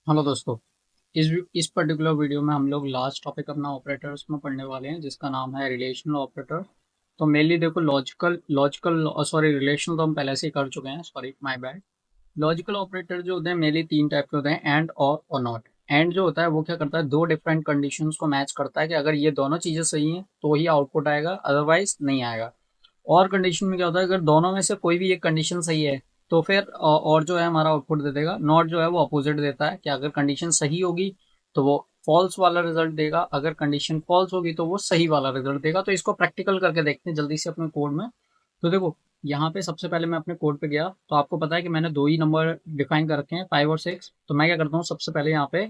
Hello दोस्तों, इस particular video में हम लोग लास्ट टॉपिक अपना ऑपरेटर्स में पढ़ने वाले हैं, जिसका नाम है रिलेशनल ऑपरेटर। तो मेनली देखो, लॉजिकल लॉजिकल सॉरी रिलेशनल तो हम पहले से ही कर चुके हैं, sorry my bad. Logical operator जो होते हैं मेनली तीन टाइप के होते हैं, एंड और नॉट। एंड जो होता है वो क्या करता है, दो डिफरेंट कंडीशंस को मैच करता है कि अगर ये दोनों चीजें सही हैं तो ही आउटपुट आएगा, अदरवाइज नहीं आएगा। और कंडीशन में क्या होता है, अगर दोनों में से कोई भी एक कंडीशन सही है तो फिर और जो है हमारा आउटपुट दे देगा। नॉट जो है वो अपोजिट देता है कि अगर कंडीशन सही होगी तो वो फॉल्स वाला रिजल्ट देगा, अगर कंडीशन फॉल्स होगी तो वो सही वाला रिजल्ट देगा। तो इसको प्रैक्टिकल करके देखते हैं जल्दी से अपने कोड में। तो देखो, यहाँ पे सबसे पहले मैं अपने कोड पे गया तो आपको पता है कि मैंने दो ही नंबर डिफाइन कर रखे हैं, 5 और 6। तो मैं क्या करता हूँ, सबसे पहले यहाँ पे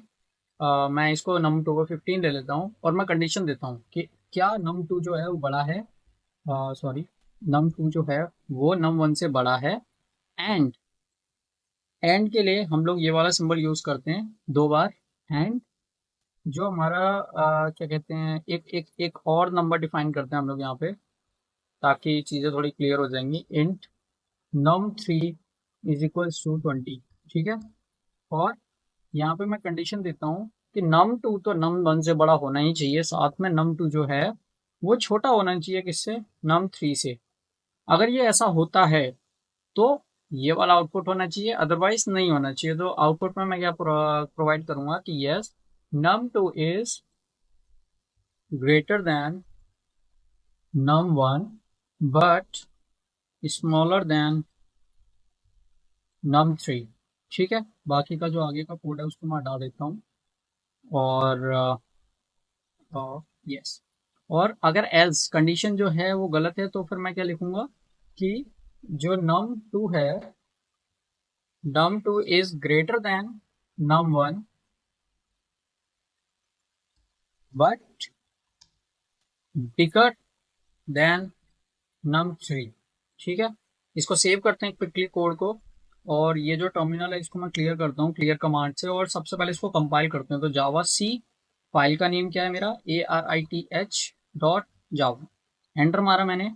मैं इसको num2 को 15 ले लेता हूँ और मैं कंडीशन देता हूँ कि क्या num2 जो है वो बड़ा है, सॉरी, num2 जो है वो num1 से बड़ा है। एंड एंड के लिए हम लोग ये वाला सिंबल यूज करते हैं 2 बार। एंड जो हमारा क्या कहते हैं, एक और नंबर डिफाइन करते हैं हम लोग यहाँ पे, ताकि चीज़ें थोड़ी क्लियर हो जाएंगी। Int num3 is equals to 20। ठीक है। और यहाँ पे मैं कंडीशन देता हूँ कि num2 तो num1 से बड़ा होना ही चाहिए, साथ में num2 जो है वो छोटा होना चाहिए किससे, num3 से। अगर ये ऐसा होता है तो ये वाला आउटपुट होना चाहिए, अदरवाइज नहीं होना चाहिए। तो आउटपुट में मैं क्या प्रोवाइड करूंगा कि yes, num2 is greater than num1 but smaller than num3। ठीक है। बाकी का जो आगे का कोड है उसको मैं हटा देता हूँ। और यस, और अगर एल्स कंडीशन जो है वो गलत है तो फिर मैं क्या लिखूंगा कि जो num2 है, num2 is greater than num1 but bigger than num3। ठीक है। इसको सेव करते हैं क्विकली कोड को। और ये जो टर्मिनल है इसको मैं क्लियर करता हूँ क्लियर कमांड से, और सबसे पहले इसको कंपाइल करते हैं। तो जावा सी, फाइल का नेम क्या है मेरा, ARITH.java। एंटर मारा मैंने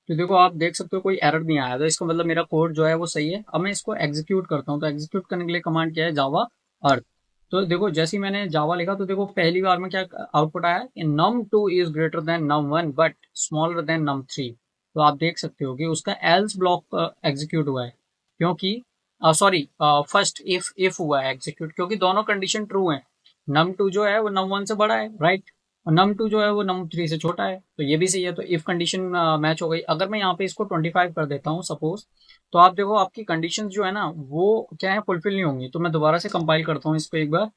तो देखो, आप देख सकते हो कोई एरर नहीं आया, तो इसका मतलब मेरा कोड जो है वो सही है। अब मैं इसको एग्जीक्यूट करता हूँ। तो एग्जीक्यूट करने के लिए कमांड क्या है, जावा अर्थ। तो देखो, जैसे ही मैंने जावा लिखा तो देखो पहली बार में क्या आउटपुट आया कि num2 is greater than num1 but smaller than num3। तो आप देख सकते हो कि उसका एल्स ब्लॉक एग्जीक्यूट हुआ है, क्योंकि सॉरी, फर्स्ट इफ हुआ है एग्जीक्यूट, क्योंकि दोनों कंडीशन ट्रू है। num2 जो है वो num1 से बड़ा है, राइट, और num2 जो है वो num3 से छोटा है, तो ये भी सही है। तो इफ कंडीशन मैच हो गई। अगर मैं यहाँ पे इसको 25 कर देता हूँ सपोज, तो आप देखो आपकी कंडीशन जो है ना वो क्या है, फुलफिल नहीं होंगी। तो मैं दोबारा से कंपाइल करता हूँ इसको एक बार,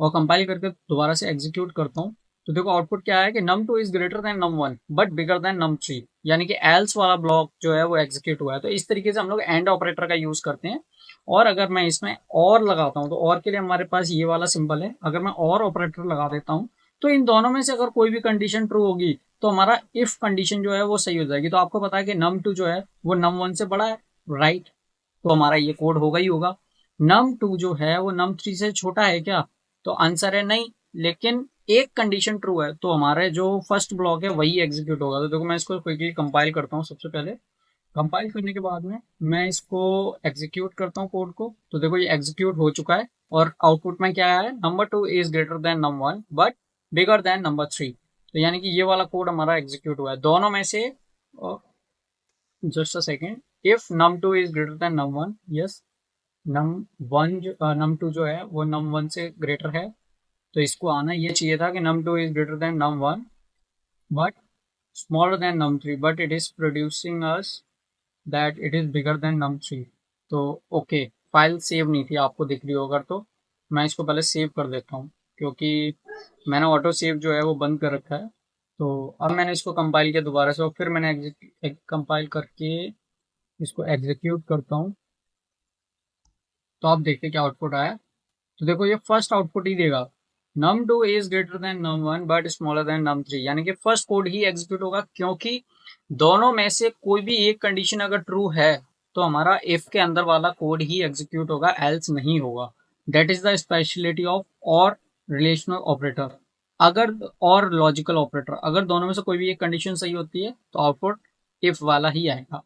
और कंपाइल करके दोबारा से एग्जीक्यूट करता हूँ। तो देखो आउटपुट क्या है कि num2 is greater than num1 but bigger than num3, यानी कि एल्स वाला ब्लॉक जो है वो एग्जीक्यूट हुआ है। तो इस तरीके से हम लोग एंड ऑपरेटर का यूज करते हैं। और अगर मैं इसमें और लगाता हूँ तो और के लिए हमारे पास ये वाला सिंबल है। अगर मैं और ऑपरेटर लगा देता हूँ तो इन दोनों में से अगर कोई भी कंडीशन ट्रू होगी तो हमारा इफ कंडीशन जो है वो सही हो जाएगी। तो आपको पता है कि num2 जो है वो num1 से बड़ा है, राइट, तो हमारा ये कोड होगा ही होगा। num2 जो है वो num3 से छोटा है क्या, तो आंसर है नहीं। लेकिन एक कंडीशन ट्रू है तो हमारे जो फर्स्ट ब्लॉक है वही एग्जीक्यूट होगा। तो देखो मैं इसको क्विकली कंपाइल करता हूँ। सबसे पहले कंपाइल करने के बाद में मैं इसको एग्जीक्यूट करता हूँ कोड को। तो देखो ये एग्जीक्यूट हो चुका है और आउटपुट में क्या है, num2 is greater than num1 but bigger than num3। तो यानी कि ये वाला कोड हमारा एग्जीक्यूट हुआ है दोनों में से। Just a second, if num2 is greater than num1, yes, num2 जो है वो num1 से ग्रेटर है। तो इसको आना ये चाहिए था कि num2 is greater than num1 but smaller than num3, but it is producing us that it is bigger than num3। तो ओके, फाइल सेव नहीं थी, आपको दिख रही हो अगर तो मैं इसको पहले सेव कर देता हूँ, क्योंकि मैंने ऑटो सेव जो है वो बंद कर रखा है। तो अब मैंने इसको कंपाइल किया दोबारा से और फिर मैंने कंपाइल करके इसको एग्जीक्यूट करता हूँ। तो आप देखते क्या आउटपुट आया। तो देखो ये फर्स्ट आउटपुट ही देगा, num2 is greater than num1 but smaller than num3, यानी कि फर्स्ट कोड ही एग्जीक्यूट होगा, क्योंकि दोनों में से कोई भी एक कंडीशन अगर ट्रू है तो हमारा इफ के अंदर वाला कोड ही एग्जीक्यूट होगा, एल्स नहीं होगा। That is the speciality of और रिलेशनल ऑपरेटर। अगर और लॉजिकल ऑपरेटर, अगर दोनों में से कोई भी एक कंडीशन सही होती है तो आउटपुट इफ वाला ही आएगा।